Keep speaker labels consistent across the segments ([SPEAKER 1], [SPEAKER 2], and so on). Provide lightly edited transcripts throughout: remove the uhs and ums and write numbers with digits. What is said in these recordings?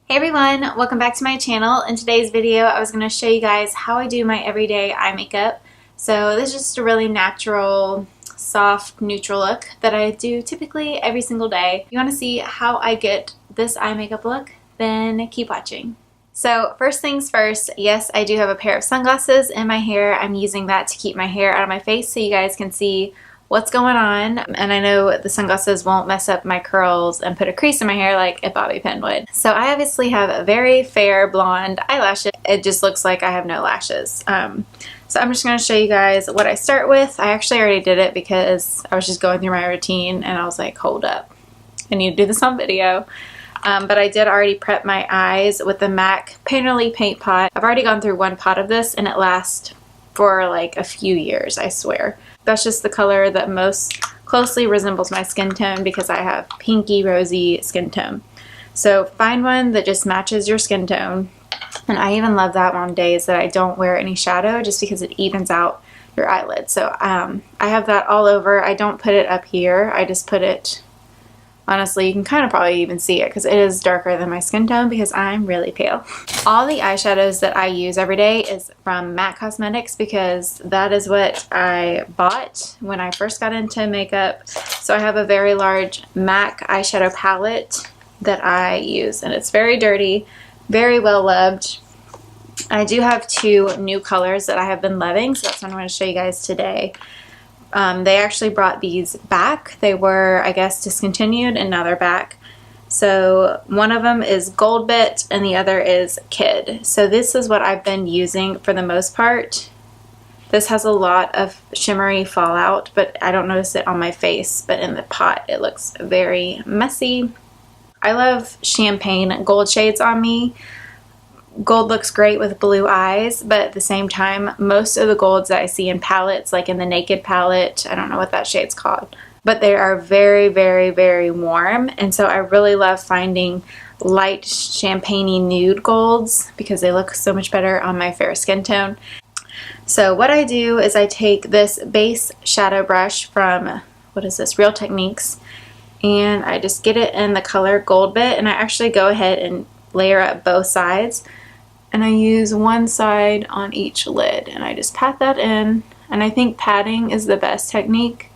[SPEAKER 1] Hey everyone, welcome back to my channel. In today's video, I was going to show you guys how I do my everyday eye makeup. So this is just a really natural, soft, neutral look that I do typically every single day. If you want to see how I get this eye makeup look, then keep watching. So first things first, yes, I do have a pair of sunglasses in my hair. I'm using that to keep my hair out of my face so you guys can see what's going on, and I know the sunglasses won't mess up my curls and put a crease in my hair like a bobby pin would. So I obviously have a very fair blonde eyelashes. It just looks like I have no lashes. So I'm just going to show you guys what I start with. I actually already did it because I was just going through my routine and I was like, hold up, I need to do this on video. But I did already prep my eyes with the MAC Painterly Paint Pot. I've already gone through one pot of this and it lasts for like a few years, I swear. That's just the color that most closely resembles my skin tone because I have pinky rosy skin tone. So find one that just matches your skin tone. And I even love that on days that I don't wear any shadow just because it evens out your eyelids. So I have that all over. I don't put it up here. I just put it, honestly, you can kind of probably even see it because it is darker than my skin tone because I'm really pale. All the eyeshadows that I use every day is from MAC Cosmetics because that is what I bought when I first got into makeup. So I have a very large MAC eyeshadow palette that I use and it's very dirty, very well loved. I do have two new colors that I have been loving, so that's what I'm going to show you guys today. They actually brought these back. They were, I guess, discontinued and now they're back. So one of them is Gold Bit and the other is Kid. So this is what I've been using for the most part. This has a lot of shimmery fallout, but I don't notice it on my face, but in the pot it looks very messy. I love champagne gold shades on me. Gold looks great with blue eyes, but at the same time, most of the golds that I see in palettes, like in the Naked palette, I don't know what that shade's called, but they are very, very, very warm. And so I really love finding light champagne-y nude golds because they look so much better on my fair skin tone. So what I do is I take this base shadow brush from, what is this, Real Techniques, and I just get it in the color Gold Bit, and I actually go ahead and layer up both sides. And I use one side on each lid and I just pat that in, and I think patting is the best technique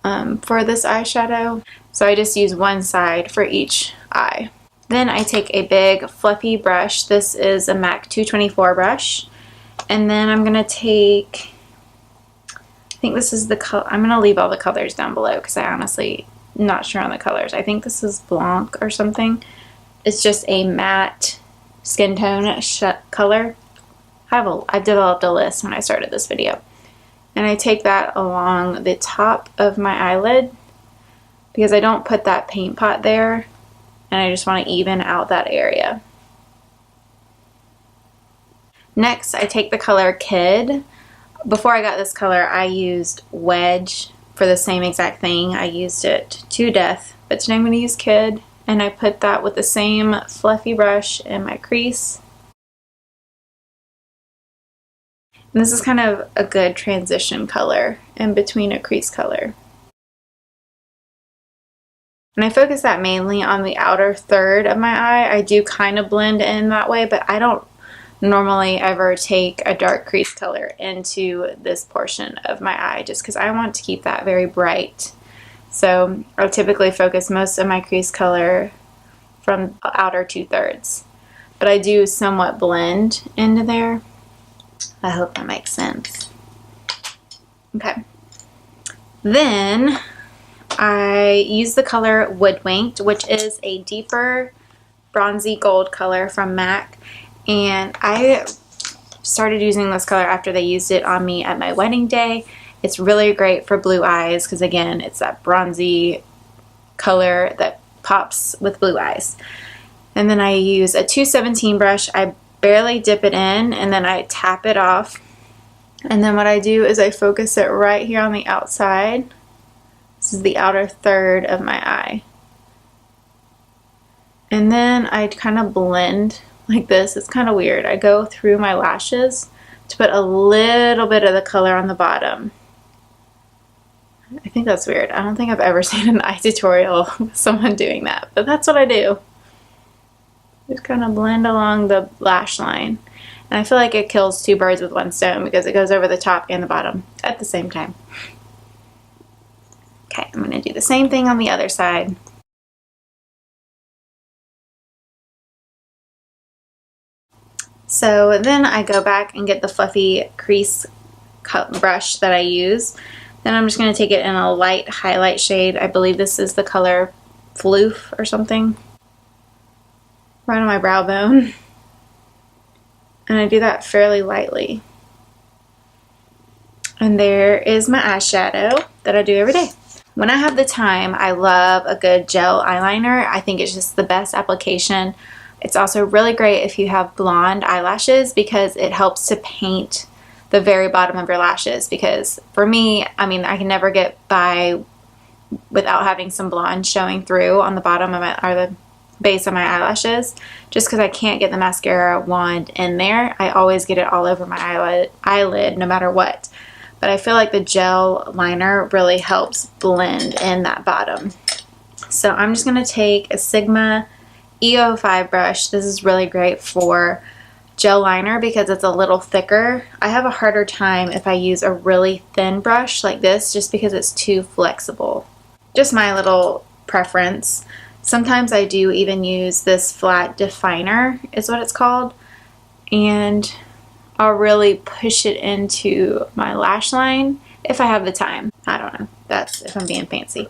[SPEAKER 1] for this eyeshadow. So I just use one side for each eye. Then I take a big fluffy brush. This is a MAC 224 brush, and then I'm gonna take, I think this is the color, I'm gonna leave all the colors down below because I honestly am not sure on the colors. I think this is Blanc or something. It's just a matte skin tone color. I've developed a list when I started this video. And I take that along the top of my eyelid because I don't put that paint pot there and I just want to even out that area. Next, I take the color Kid. Before I got this color, I used Wedge for the same exact thing. I used it to death, but today I'm going to use Kid. And I put that with the same fluffy brush in my crease. And this is kind of a good transition color in between a crease color. And I focus that mainly on the outer third of my eye. I do kind of blend in that way, but I don't normally ever take a dark crease color into this portion of my eye just because I want to keep that very bright. So I'll typically focus most of my crease color from the outer 2/3, but I do somewhat blend into there. I hope that makes sense. Okay. Then I use the color Woodwinked, which is a deeper bronzy gold color from MAC, and I started using this color after they used it on me at my wedding day. It's really great for blue eyes because, again, it's that bronzy color that pops with blue eyes. And then I use a 217 brush. I barely dip it in and then I tap it off. And then what I do is I focus it right here on the outside. This is the outer third of my eye. And then I kind of blend like this. It's kind of weird. I go through my lashes to put a little bit of the color on the bottom. I think that's weird. I don't think I've ever seen an eye tutorial with someone doing that, but that's what I do. Just kind of blend along the lash line. And I feel like it kills two birds with one stone because it goes over the top and the bottom at the same time. Okay, I'm going to do the same thing on the other side. So then I go back and get the fluffy crease cut brush that I use. Then I'm just going to take it in a light highlight shade. I believe this is the color Floof or something. Right on my brow bone. And I do that fairly lightly. And there is my eyeshadow that I do every day. When I have the time, I love a good gel eyeliner. I think it's just the best application. It's also really great if you have blonde eyelashes because it helps to paint the very bottom of your lashes. Because for me, I mean, I can never get by without having some blonde showing through on the bottom of my, or the base of my eyelashes, just because I can't get the mascara wand in there. I always get it all over my eyelid no matter what. But I feel like the gel liner really helps blend in that bottom. So I'm just going to take a Sigma E05 brush. This is really great for gel liner because it's a little thicker. I have a harder time if I use a really thin brush like this just because it's too flexible. Just my little preference. Sometimes I do even use this flat definer is what it's called, and I'll really push it into my lash line if I have the time. I don't know, that's if I'm being fancy.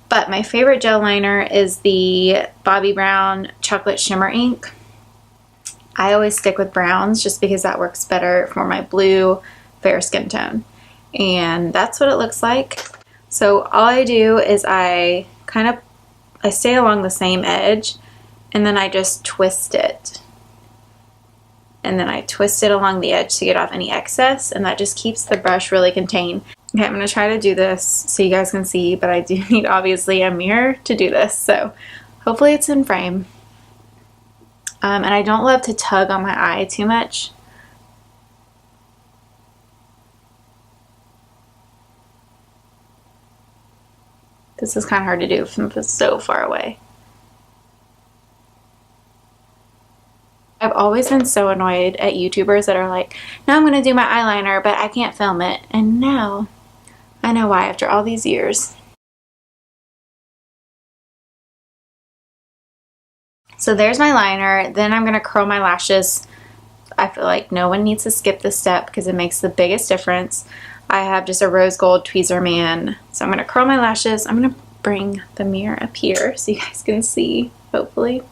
[SPEAKER 1] But my favorite gel liner is the Bobbi Brown Chocolate Shimmer Ink. I always stick with browns just because that works better for my blue fair skin tone. And that's what it looks like. So all I do is I stay along the same edge and then I just twist it. And then I twist it along the edge to get off any excess, and that just keeps the brush really contained. Okay, I'm going to try to do this so you guys can see, but I do need obviously a mirror to do this, so hopefully it's in frame. And I don't love to tug on my eye too much. This is kind of hard to do from so far away. I've always been so annoyed at YouTubers that are like, now I'm going to do my eyeliner, but I can't film it. And now I know why after all these years. So there's my liner. Then I'm going to curl my lashes. I feel like no one needs to skip this step because it makes the biggest difference. I have just a rose gold tweezer man. So I'm going to curl my lashes. I'm going to bring the mirror up here so you guys can see, hopefully.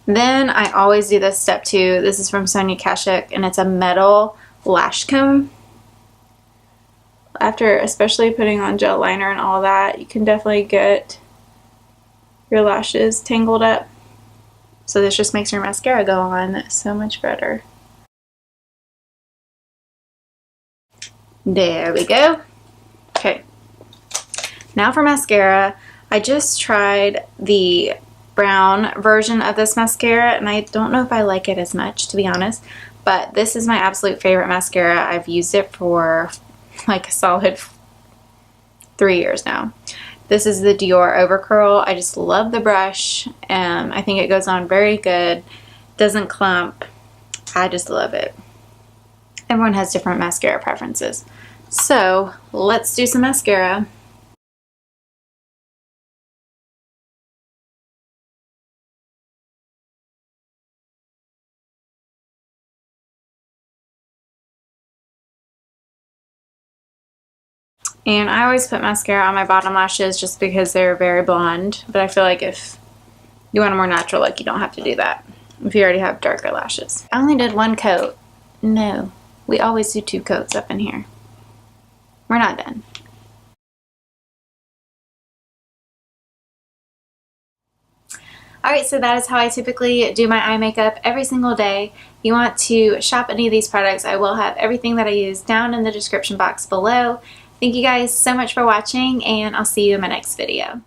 [SPEAKER 1] Then I always do this step too. This is from Sonia Kashuk, and it's a metal lash comb. After especially putting on gel liner and all that, you can definitely get your lashes tangled up. So this just makes your mascara go on so much better. There we go. Okay. Now for mascara. I just tried the brown version of this mascara, and I don't know if I like it as much, to be honest, but this is my absolute favorite mascara. I've used it for like a solid 3 years now. This is the Dior Overcurl. I just love the brush. I think it goes on very good, doesn't clump. I just love it. Everyone has different mascara preferences. So let's do some mascara. And I always put mascara on my bottom lashes just because they're very blonde. But I feel like if you want a more natural look, you don't have to do that if you already have darker lashes. I only did one coat. No, we always do 2 coats up in here. We're not done. Alright, so that is how I typically do my eye makeup every single day. If you want to shop any of these products, I will have everything that I use down in the description box below. Thank you guys so much for watching, and I'll see you in my next video.